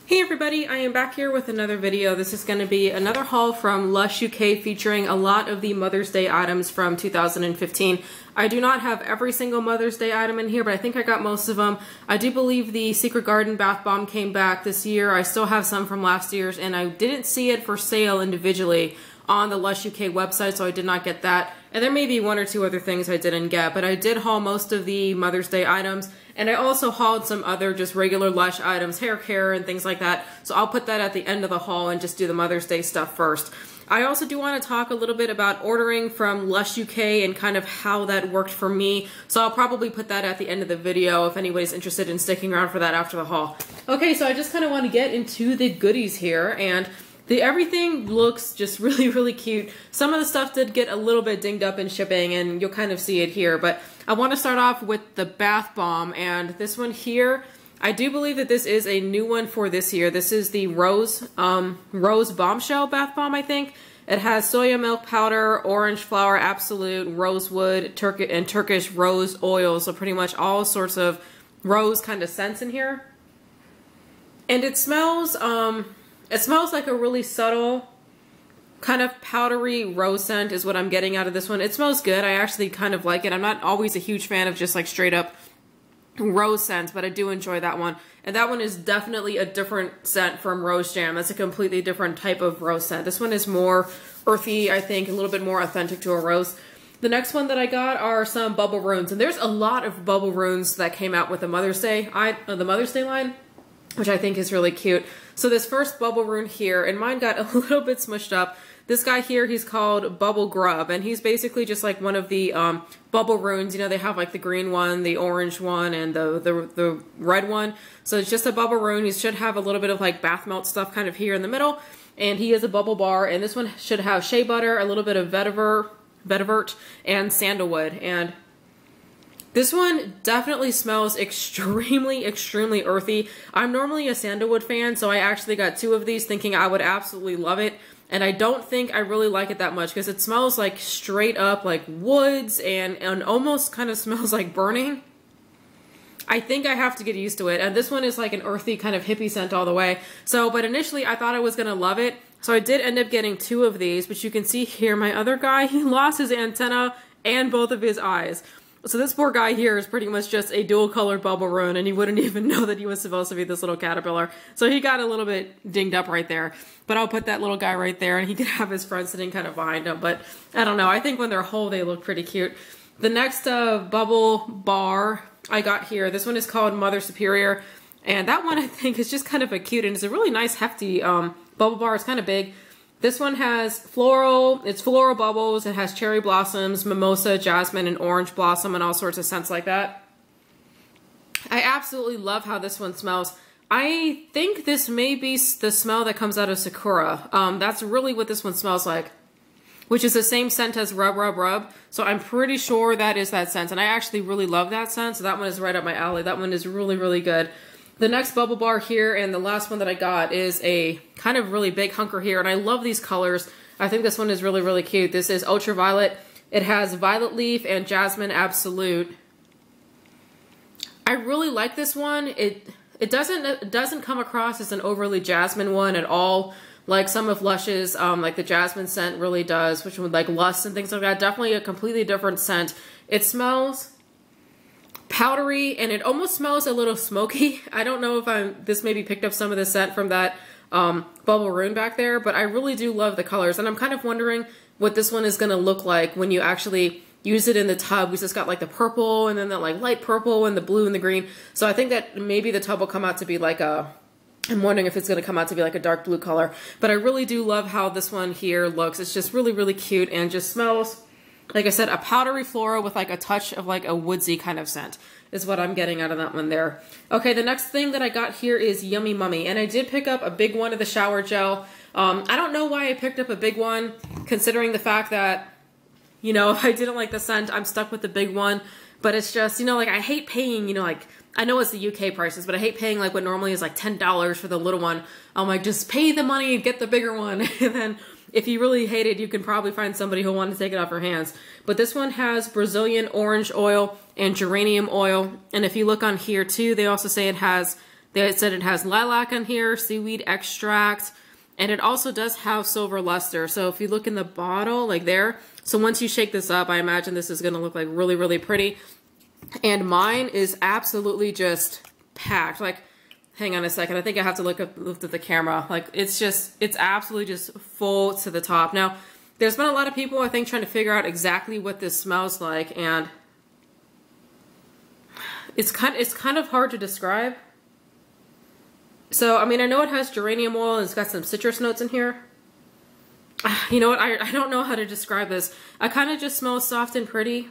Hey everybody, I am back here with another video. This is going to be another haul from Lush UK featuring a lot of the Mother's Day items from 2015. I do not have every single Mother's Day item in here, but I think I got most of them. I do believe the Secret Garden bath bomb came back this year. I still have some from last year's, and I didn't see it for sale individually on the Lush UK website, so I did not get that. And there may be one or two other things I didn't get, but I did haul most of the Mother's Day items, and I also hauled some other just regular Lush items, hair care and things like that. So I'll put that at the end of the haul and just do the Mother's Day stuff first. I also do want to talk a little bit about ordering from Lush UK and kind of how that worked for me. So I'll probably put that at the end of the video if anybody's interested in sticking around for that after the haul. Okay, so I just kind of want to get into the goodies here, and everything looks just really cute. Some of the stuff did get a little bit dinged up in shipping, and you'll kind of see it here, but I want to start off with the bath bomb, and this one here, I do believe that this is a new one for this year. This is the Rose Bombshell bath bomb, I think. It has soya milk powder, orange flower absolute, rosewood, Turkish rose oil, so pretty much all sorts of rose kind of scents in here. And it smells like a really subtle, kind of powdery rose scent is what I'm getting out of this one. It smells good. I actually kind of like it. I'm not always a huge fan of just like straight up rose scents, but I do enjoy that one. And that one is definitely a different scent from Rose Jam. That's a completely different type of rose scent. This one is more earthy, I think, a little bit more authentic to a rose. The next one that I got are some bubble runes, and there's a lot of bubble runes that came out with the Mother's Day line, which I think is really cute. So this first bubble rune here, and mine got a little bit smushed up. This guy here, he's called Bubble Grub, and he's basically just like one of the bubble runes. You know, they have like the green one, the orange one, and the red one. So it's just a bubble rune. He should have a little bit of like bath melt stuff kind of here in the middle, and he is a bubble bar, and this one should have shea butter, a little bit of vetiver, and sandalwood, and this one definitely smells extremely earthy. I'm normally a sandalwood fan, so I actually got two of these thinking I would absolutely love it. And I don't think I really like it that much because it smells like straight up like woods and almost kind of smells like burning. I think I have to get used to it. And this one is like an earthy kind of hippie scent all the way. So, but initially I thought I was going to love it. So I did end up getting two of these, but you can see here my other guy, he lost his antenna and both of his eyes. So this poor guy here is pretty much just a dual colored bubble rune, and he wouldn't even know that he was supposed to be this little caterpillar. So he got a little bit dinged up right there. But I'll put that little guy right there, and he could have his friend sitting kind of behind him. But I don't know. I think when they're whole, they look pretty cute. The next bubble bar I got here, this one is called Mother Superior. And that one I think is just kind of a cute, and it's a really nice hefty bubble bar. It's kind of big. This one has floral bubbles. It has cherry blossoms, mimosa, jasmine, and orange blossom, and all sorts of scents like that. I absolutely love how this one smells. I think this may be the smell that comes out of Sakura. That's really what this one smells like, which is the same scent as Rub Rub Rub. So I'm pretty sure that is that scent, and I actually really love that scent, so that one is right up my alley. That one is really good. The next bubble bar here, and the last one that I got, is a kind of really big hunker here, and I love these colors. I think this one is really cute. This is Ultraviolet. It has Violet Leaf and Jasmine Absolute. I really like this one. It doesn't come across as an overly jasmine one at all, like some of Lush's, like the jasmine scent really does, which would like Lust and things like that. Definitely a completely different scent. It smells powdery, and it almost smells a little smoky. I don't know if this maybe picked up some of the scent from that bubble rune back there, but I really do love the colors, and I'm kind of wondering what this one is going to look like when you actually use it in the tub, because it's got like the purple and then the like light purple and the blue and the green. So I think that maybe the tub will come out to be like I'm wondering if it's going to come out to be like a dark blue color, but I really do love how this one here looks. It's just really cute and just smells, like I said, a powdery floral with like a touch of like a woodsy kind of scent is what I'm getting out of that one there. Okay, the next thing that I got here is Yummy Mummy, and I did pick up a big one of the shower gel. I don't know why I picked up a big one, considering the fact that, you know, I didn't like the scent. I'm stuck with the big one, but it's just, you know, like I hate paying, you know, like I know it's the UK prices, but I hate paying like what normally is like $10 for the little one. I'm like, just pay the money and get the bigger one. And then if you really hate it, you can probably find somebody who'll want to take it off your hands. But this one has Brazilian orange oil and geranium oil. And if you look on here too, they also say it has They said it has lilac in here, seaweed extract, and it also does have silver luster. So if you look in the bottle, like there, so once you shake this up, I imagine this is gonna look like really, really pretty. And mine is absolutely just packed. Like, hang on a second, I think I have to look at the camera. Like, it's absolutely just full to the top. Now, there's been a lot of people, I think, trying to figure out exactly what this smells like, and it's kind of hard to describe. So, I mean, I know it has geranium oil and it's got some citrus notes in here. You know what, I don't know how to describe this. I kind of just smell soft and pretty.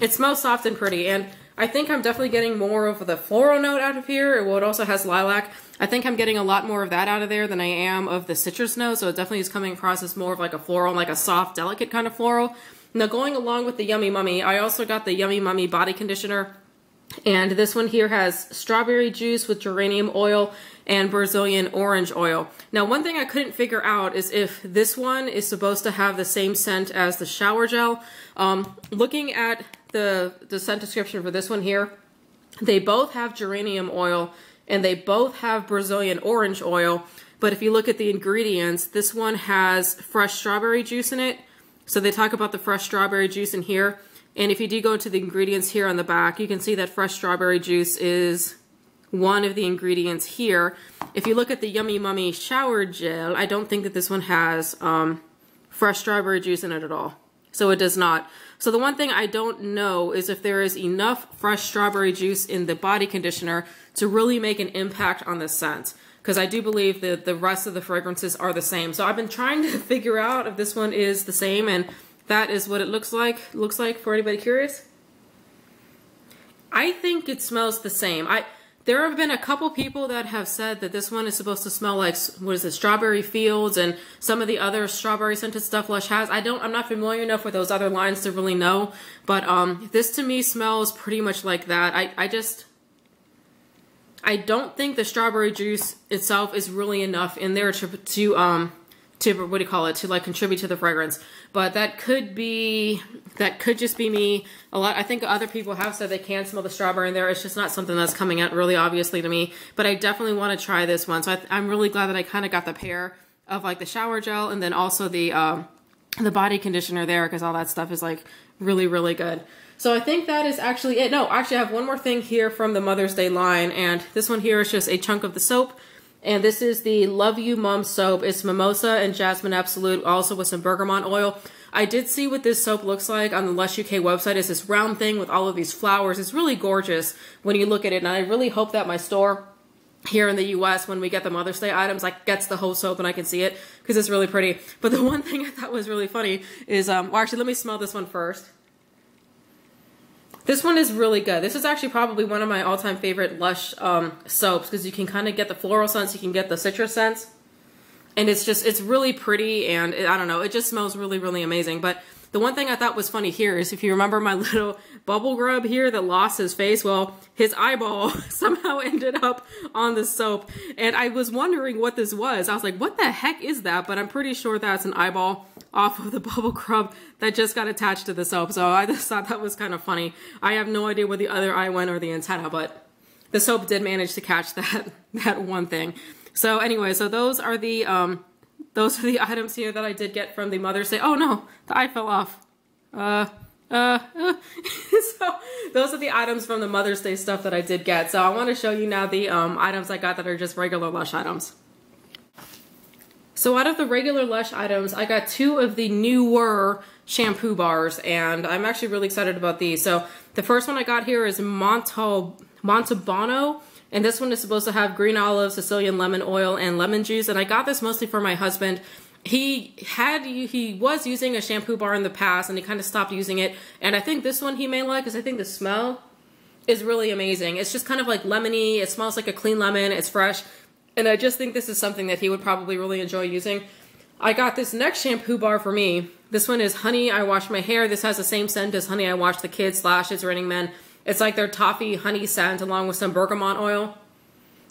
It smells soft and pretty, and I think I'm definitely getting more of the floral note out of here. Well, it also has lilac. I think I'm getting a lot more of that out of there than I am of the citrus note, so it definitely is coming across as more of like a floral, like a soft, delicate kind of floral. Now, going along with the Yummy Mummy, I also got the Yummy Mummy body conditioner, and this one here has strawberry juice with geranium oil and Brazilian orange oil. Now, one thing I couldn't figure out is if this one is supposed to have the same scent as the shower gel. Looking at the scent description for this one here, they both have geranium oil and they both have Brazilian orange oil, but if you look at the ingredients, this one has fresh strawberry juice in it. So they talk about the fresh strawberry juice in here, and if you do go to the ingredients here on the back, you can see that fresh strawberry juice is one of the ingredients here. If you look at the Yummy Mummy shower gel, I don't think that this one has fresh strawberry juice in it at all. So it does not. So the one thing I don't know is if there is enough fresh strawberry juice in the body conditioner to really make an impact on the scent. Because I do believe that the rest of the fragrances are the same. So I've been trying to figure out if this one is the same, and that is what it looks like for anybody curious. I think it smells the same. There have been a couple people that have said that this one is supposed to smell like, what is it, Strawberry Fields and some of the other strawberry scented stuff Lush has. I'm not familiar enough with those other lines to really know, but this to me smells pretty much like that. I don't think the strawberry juice itself is really enough in there to what do you call it, to like contribute to the fragrance. But that could just be me. I think other people have said they can smell the strawberry in there. It's just not something that's coming out really obviously to me. But I definitely want to try this one. So I'm really glad that I kind of got the pair of like the shower gel and then also the body conditioner there, because all that stuff is like really, really good. So I think that is actually it. No, actually I have one more thing here from the Mother's Day line, and this one here is just a chunk of the soap. And this is the Love You Mom soap. It's mimosa and jasmine absolute, also with some bergamot oil. I did see what this soap looks like on the Lush UK website. It's this round thing with all of these flowers. It's really gorgeous when you look at it. And I really hope that my store here in the US, when we get the Mother's Day items, like gets the whole soap and I can see it, because it's really pretty. But the one thing I thought was really funny is, well, actually, let me smell this one first. This one is really good. This is actually probably one of my all-time favorite Lush soaps, because you can kind of get the floral scents, you can get the citrus scents, and it's really pretty, and I don't know, it just smells really, really amazing. But the one thing I thought was funny here is, if you remember my little bubble grub here that lost his face, well, his eyeball somehow ended up on the soap, and I was wondering what this was. I was like, what the heck is that? But I'm pretty sure that's an eyeball off of the bubble grub that just got attached to the soap. So I just thought that was kind of funny. I have no idea where the other eye went or the antenna, but the soap did manage to catch that one thing. So anyway, so those are the items here that I did get from the Mother's Day. Oh no, the eye fell off. So those are the items from the Mother's Day stuff that I did get. So I want to show you now the items I got that are just regular Lush items. So out of the regular Lush items, I got 2 of the newer shampoo bars, and I'm actually really excited about these. So the first one I got here is Montalbano, and this one is supposed to have green olive, Sicilian lemon oil, and lemon juice. And I got this mostly for my husband. He was using a shampoo bar in the past, and he kind of stopped using it. And I think this one he may like, because I think the smell is really amazing. It's just kind of like lemony. It smells like a clean lemon. It's fresh. And I just think this is something that he would probably really enjoy using. I got this next shampoo bar for me. This one is Honey, I Wash My Hair. This has the same scent as Honey, I Wash the Kids / It's Raining Men. It's like their toffee honey scent along with some bergamot oil.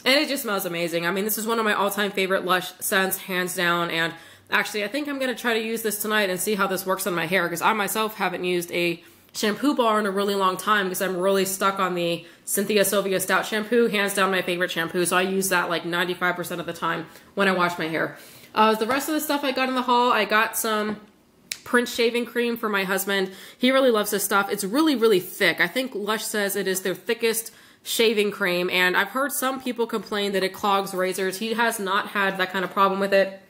And it just smells amazing. I mean, this is one of my all-time favorite Lush scents, hands down. And actually, I think I'm going to try to use this tonight and see how this works on my hair, because I myself haven't used a shampoo bar in a really long time because I'm really stuck on the Cynthia Sylvia Stout shampoo. Hands down my favorite shampoo. So I use that like 95% of the time when I wash my hair. The rest of the stuff I got in the haul, I got some Prince shaving cream for my husband. He really loves this stuff. It's really, really thick. I think Lush says it is their thickest shaving cream, and I've heard some people complain that it clogs razors. He has not had that kind of problem with it.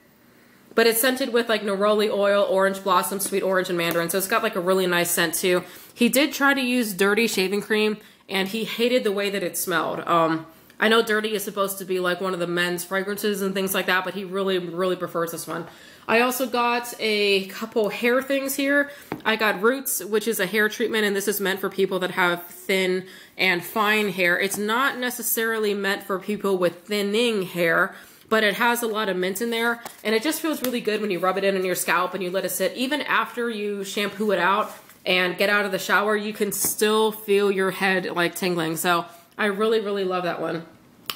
But it's scented with like neroli oil, orange blossom, sweet orange, and mandarin. So it's got like a really nice scent too. He did try to use Dirty shaving cream, and he hated the way that it smelled. I know Dirty is supposed to be like one of the men's fragrances and things like that, but he really, really prefers this one. I also got a couple hair things here. I got Roots, which is a hair treatment, and this is meant for people that have thin and fine hair. It's not necessarily meant for people with thinning hair, but it has a lot of mint in there, and it just feels really good when you rub it in on your scalp and you let it sit. Even after you shampoo it out and get out of the shower, you can still feel your head like tingling. So I really, really love that one.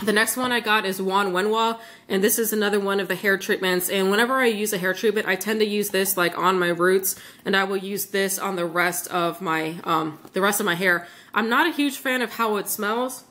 The next one I got is Wan Wenhua, and this is another one of the hair treatments. And whenever I use a hair treatment, I tend to use this like on my roots, and I will use this on the rest of my hair. I'm not a huge fan of how it smells.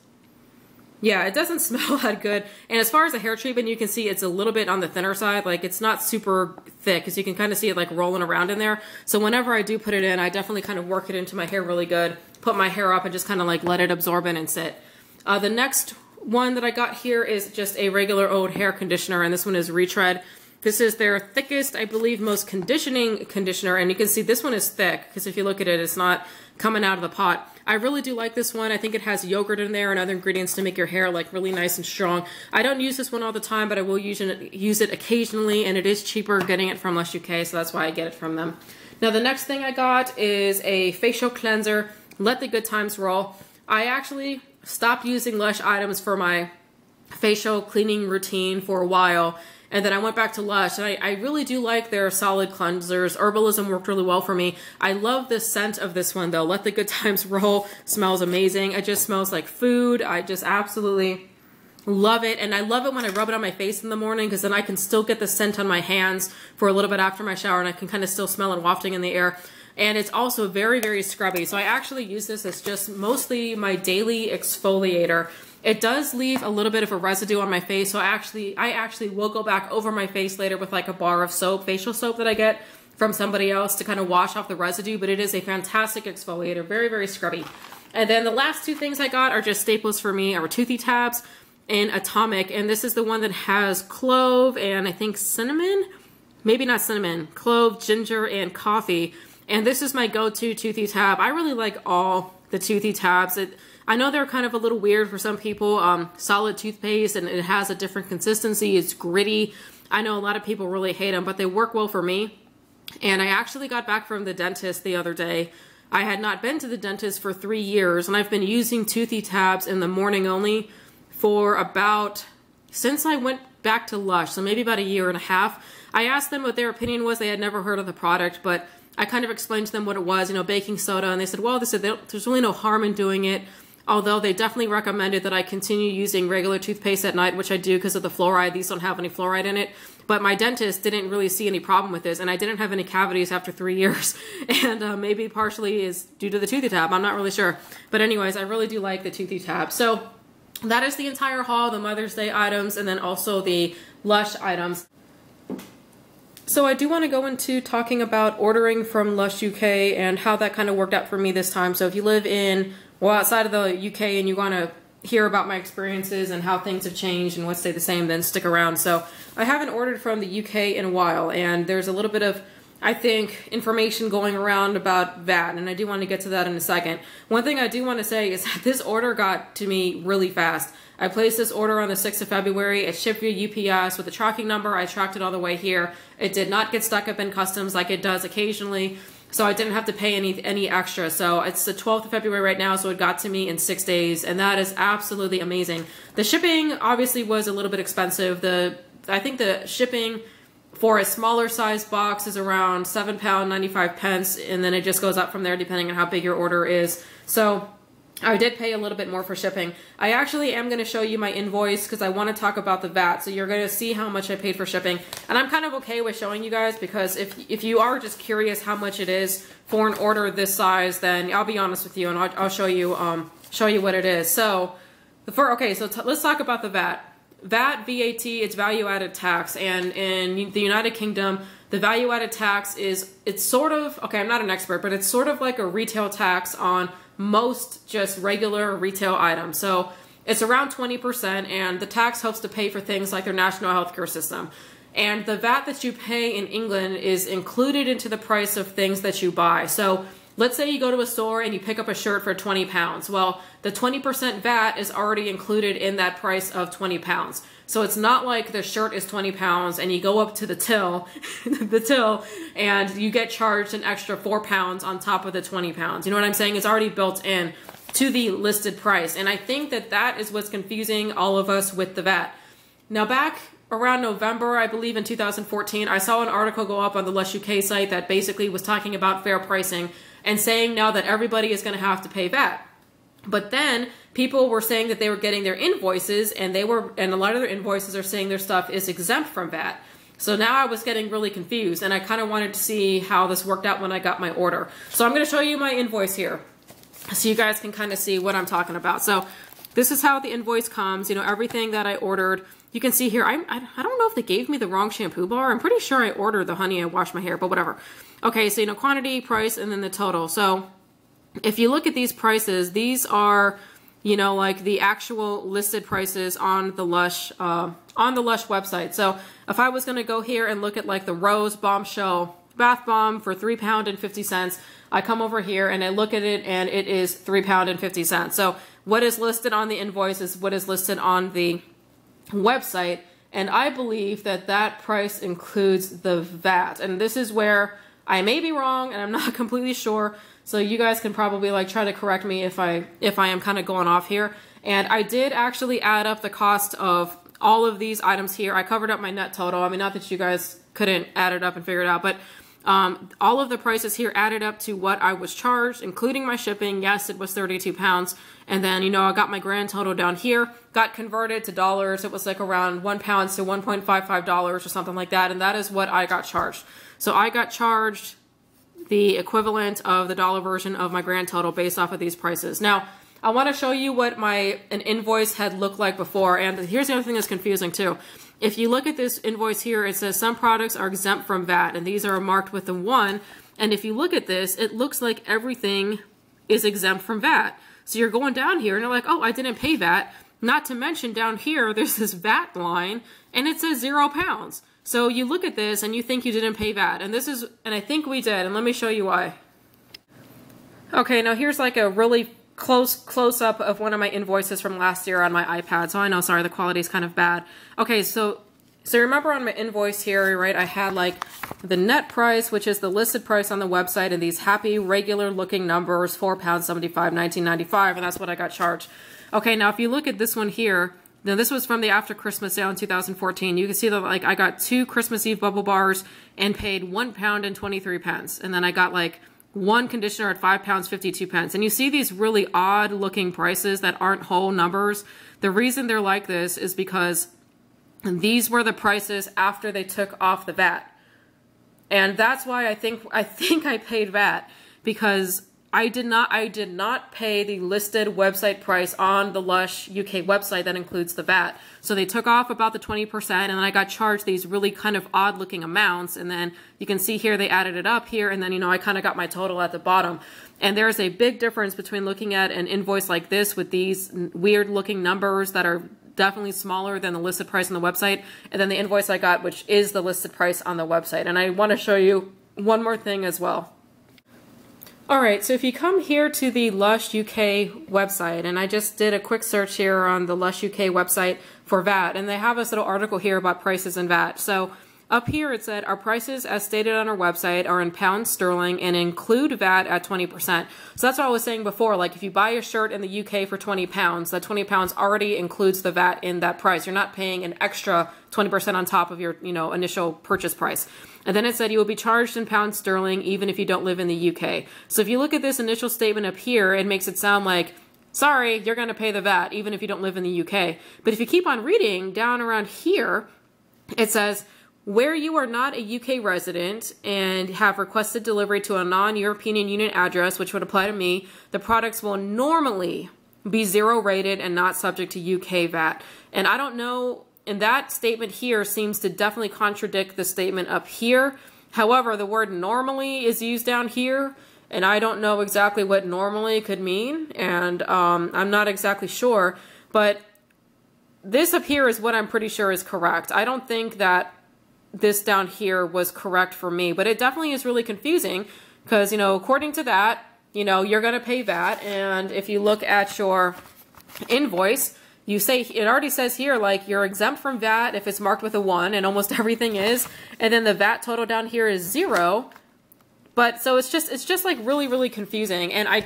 Yeah, it doesn't smell that good. And as far as the hair treatment, you can see it's a little bit on the thinner side. Like it's not super thick, because you can kind of see it like rolling around in there. So whenever I do put it in, I definitely kind of work it into my hair really good, put my hair up and just kind of like let it absorb in and sit. The next one that I got here is just a regular old hair conditioner, and this one is Retread. This is their thickest, I believe, most conditioning conditioner, and you can see this one is thick, because if you look at it, it's not coming out of the pot. I really do like this one. I think it has yogurt in there and other ingredients to make your hair like really nice and strong. I don't use this one all the time, but I will use it occasionally, and it is cheaper getting it from Lush UK, so that's why I get it from them. Now the next thing I got is a facial cleanser, Let the Good Times Roll. I actually stopped using Lush items for my facial cleaning routine for a while, and then I went back to Lush, and I really do like their solid cleansers. Herbalism worked really well for me. I love the scent of this one though. Let the Good Times Roll smells amazing. It just smells like food. I just absolutely love it, and I love it when I rub it on my face in the morning, because then I can still get the scent on my hands for a little bit after my shower, and I can kind of still smell it wafting in the air. And it's also very, very scrubby. So I actually use this as just mostly my daily exfoliator. It does leave a little bit of a residue on my face, so I actually will go back over my face later with like a bar of soap, facial soap that I get from somebody else to kind of wash off the residue, but it is a fantastic exfoliator, very, very scrubby. And then the last two things I got are just staples for me, are Toothy Tabs and Atomic, and this is the one that has clove and I think cinnamon, maybe not cinnamon, clove, ginger, and coffee. And this is my go-to Toothy Tab. I really like all the Toothy Tabs. I know they're kind of a little weird for some people. Solid toothpaste, and it has a different consistency. It's gritty. I know a lot of people really hate them, but they work well for me. And I actually got back from the dentist the other day. I had not been to the dentist for 3 years, and I've been using Toothy Tabs in the morning only for since I went back to Lush, so maybe about a year and a half. I asked them what their opinion was. They had never heard of the product, but I kind of explained to them what it was, you know, baking soda, and they said, well, there's really no harm in doing it, although they definitely recommended that I continue using regular toothpaste at night, which I do because of the fluoride. These don't have any fluoride in it, but my dentist didn't really see any problem with this, and I didn't have any cavities after 3 years, and maybe partially is due to the Toothy Tab. I'm not really sure, but anyways, I really do like the Toothy Tab. So that is the entire haul, the Mother's Day items, and then also the Lush items. So I do want to go into talking about ordering from Lush UK and how that kind of worked out for me this time. So if you live outside of the UK and you want to hear about my experiences and how things have changed and what stayed the same, then stick around. So I haven't ordered from the UK in a while, and there's a little bit of, I think, information going around about VAT, and I do want to get to that in a second. One thing I do want to say is that this order got to me really fast. I placed this order on the 6th of February. It shipped via UPS with a tracking number. I tracked it all the way here. It did not get stuck up in customs like it does occasionally, so I didn't have to pay any extra. So it's the 12th of February right now, so it got to me in 6 days, and that is absolutely amazing. The shipping obviously was a little bit expensive. I think the shipping for a smaller size box is around £7.95, and then it just goes up from there depending on how big your order is. So I did pay a little bit more for shipping. I actually am going to show you my invoice because I want to talk about the VAT. So you're going to see how much I paid for shipping. And I'm kind of okay with showing you guys because if you are just curious how much it is for an order this size, then I'll be honest with you and I'll show you what it is. So let's talk about the VAT. VAT, it's value added tax, and in the United Kingdom, the value added tax it's sort of, okay, I'm not an expert, but it's sort of like a retail tax on most just regular retail items. So it's around 20%, and the tax helps to pay for things like their national healthcare system. And the VAT that you pay in England is included into the price of things that you buy. So let's say you go to a store and you pick up a shirt for 20 pounds. Well, the 20% VAT is already included in that price of 20 pounds. So it's not like the shirt is 20 pounds and you go up to the till, and you get charged an extra 4 pounds on top of the 20 pounds. You know what I'm saying? It's already built in to the listed price. And I think that that is what's confusing all of us with the VAT. Now back around November, I believe in 2014, I saw an article go up on the Lush UK site that basically was talking about fair pricing and saying now that everybody is going to have to pay VAT. But then people were saying that they were getting their invoices and a lot of their invoices are saying their stuff is exempt from VAT. So now I was getting really confused and I kind of wanted to see how this worked out when I got my order. So I'm going to show you my invoice here so you guys can kind of see what I'm talking about. So this is how the invoice comes, you know, everything that I ordered. You can see here, I don't know if they gave me the wrong shampoo bar. I'm pretty sure I ordered the Honey I Wash My Hair, but whatever. Okay, so you know, quantity, price, and then the total. So if you look at these prices, these are, you know, like the actual listed prices on the Lush website. So if I was going to go here and look at like the Rose Bombshell Bath Bomb for £3.50, I come over here and I look at it and it is £3.50. So what is listed on the invoice is what is listed on the website. And I believe that that price includes the VAT. And this is where I may be wrong and I'm not completely sure. So you guys can probably like try to correct me if I am kind of going off here. And I did actually add up the cost of all of these items here. I covered up my net total. I mean, not that you guys couldn't add it up and figure it out, but all of the prices here added up to what I was charged, including my shipping. Yes, it was 32 pounds. And then, you know, I got my grand total down here, got converted to dollars. It was like around £1 to $1.55 or something like that. And that is what I got charged. So I got charged the equivalent of the dollar version of my grand total based off of these prices. Now, I want to show you what an invoice had looked like before. And here's the other thing that's confusing too. If you look at this invoice here, it says some products are exempt from VAT, and these are marked with a 1. And if you look at this, it looks like everything is exempt from VAT. So you're going down here and you're like, oh, I didn't pay VAT. Not to mention down here, there's this VAT line and it says 0 pounds. So you look at this and you think you didn't pay VAT. And I think we did. And let me show you why. Okay, now here's like a really close up of one of my invoices from last year on my iPad. So I know, sorry, the quality is kind of bad. Okay, so remember on my invoice here, right, I had like the net price, which is the listed price on the website, and these happy regular looking numbers, £4.75, $19.95, and that's what I got charged. Okay, now if you look at this one here, now this was from the after Christmas sale in 2014. You can see that like I got 2 Christmas Eve bubble bars and paid £1.23, and then I got like 1 conditioner at £5.52. And you see these really odd looking prices that aren't whole numbers. The reason they're like this is because these were the prices after they took off the VAT. And that's why I think I paid VAT, because I did not pay the listed website price on the Lush UK website that includes the VAT. So they took off about the 20%, and then I got charged these really kind of odd looking amounts. And then you can see here, they added it up here. And then, you know, I kind of got my total at the bottom. And there's a big difference between looking at an invoice like this with these weird looking numbers that are definitely smaller than the listed price on the website, and then the invoice I got, which is the listed price on the website. And I want to show you one more thing as well. All right, so if you come here to the Lush UK website, and I just did a quick search here on the Lush UK website for VAT, and they have this little article here about prices and VAT. So up here it said, our prices as stated on our website are in pounds sterling and include VAT at 20%. So that's what I was saying before, like if you buy a shirt in the UK for 20 pounds, that 20 pounds already includes the VAT in that price. You're not paying an extra 20% on top of your, you know, initial purchase price. And then it said you will be charged in pounds sterling even if you don't live in the UK. So if you look at this initial statement up here, it makes it sound like sorry, you're going to pay the VAT even if you don't live in the UK. But if you keep on reading down around here, it says, where you are not a UK resident and have requested delivery to a non-European Union address, which would apply to me, the products will normally be 0 rated and not subject to UK VAT. And I don't know, and that statement here seems to definitely contradict the statement up here. However, the word normally is used down here, and I don't know exactly what normally could mean, and I'm not exactly sure, but this up here is what I'm pretty sure is correct. I don't think that this down here was correct for me, but it definitely is really confusing because, you know, according to that, you know, you're going to pay VAT, and if you look at your invoice, you say, it already says here, like, you're exempt from VAT if it's marked with a 1, and almost everything is, and then the VAT total down here is 0, but so it's just like really, really confusing, and I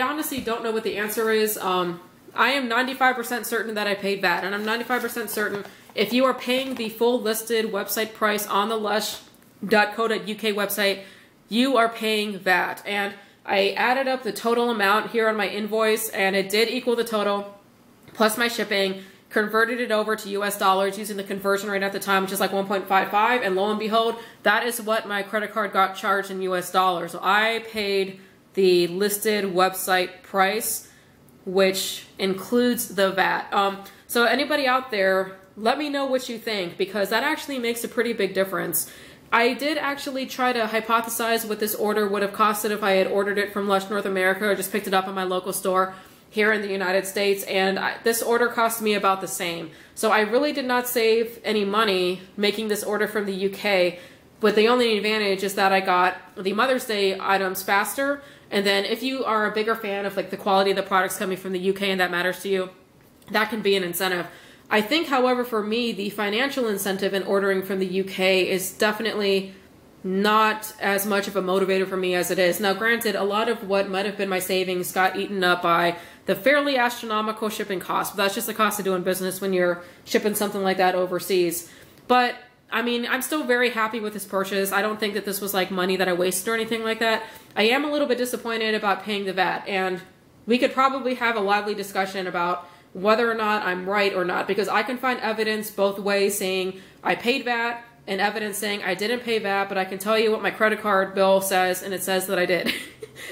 honestly don't know what the answer is. I am 95% certain that I paid VAT, and I'm 95% certain if you are paying the full listed website price on the lush.co.uk website, you are paying VAT. And I added up the total amount here on my invoice, and it did equal the total, plus my shipping, converted it over to US dollars using the conversion rate at the time, which is like 1.55, and lo and behold, that is what my credit card got charged in US dollars. So I paid the listed website price, which includes the VAT. So anybody out there, let me know what you think, because that actually makes a pretty big difference. I did actually try to hypothesize what this order would have costed if I had ordered it from Lush North America or just picked it up in my local store here in the United States, and this order cost me about the same. So I really did not save any money making this order from the UK, but the only advantage is that I got the Mother's Day items faster, and then if you are a bigger fan of like the quality of the products coming from the UK and that matters to you, that can be an incentive. I think, however, for me, the financial incentive in ordering from the UK is definitely not as much of a motivator for me as it is. Now, granted, a lot of what might have been my savings got eaten up by the fairly astronomical shipping costs, but that's just the cost of doing business when you're shipping something like that overseas. But, I mean, I'm still very happy with this purchase. I don't think that this was like money that I wasted or anything like that. I am a little bit disappointed about paying the VAT, and we could probably have a lively discussion about whether or not I'm right or not, because I can find evidence both ways saying I paid VAT and evidence saying I didn't pay VAT, but I can tell you what my credit card bill says, and it says that I did.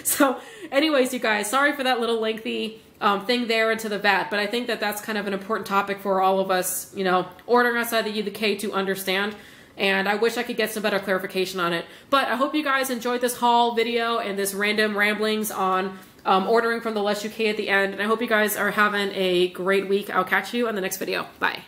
So anyways, you guys, sorry for that little lengthy thing there into the VAT, but I think that that's kind of an important topic for all of us, you know, ordering outside the UK to understand. And I wish I could get some better clarification on it. But I hope you guys enjoyed this haul video and this random ramblings on ordering from the Lush UK at the end. And I hope you guys are having a great week. I'll catch you on the next video. Bye.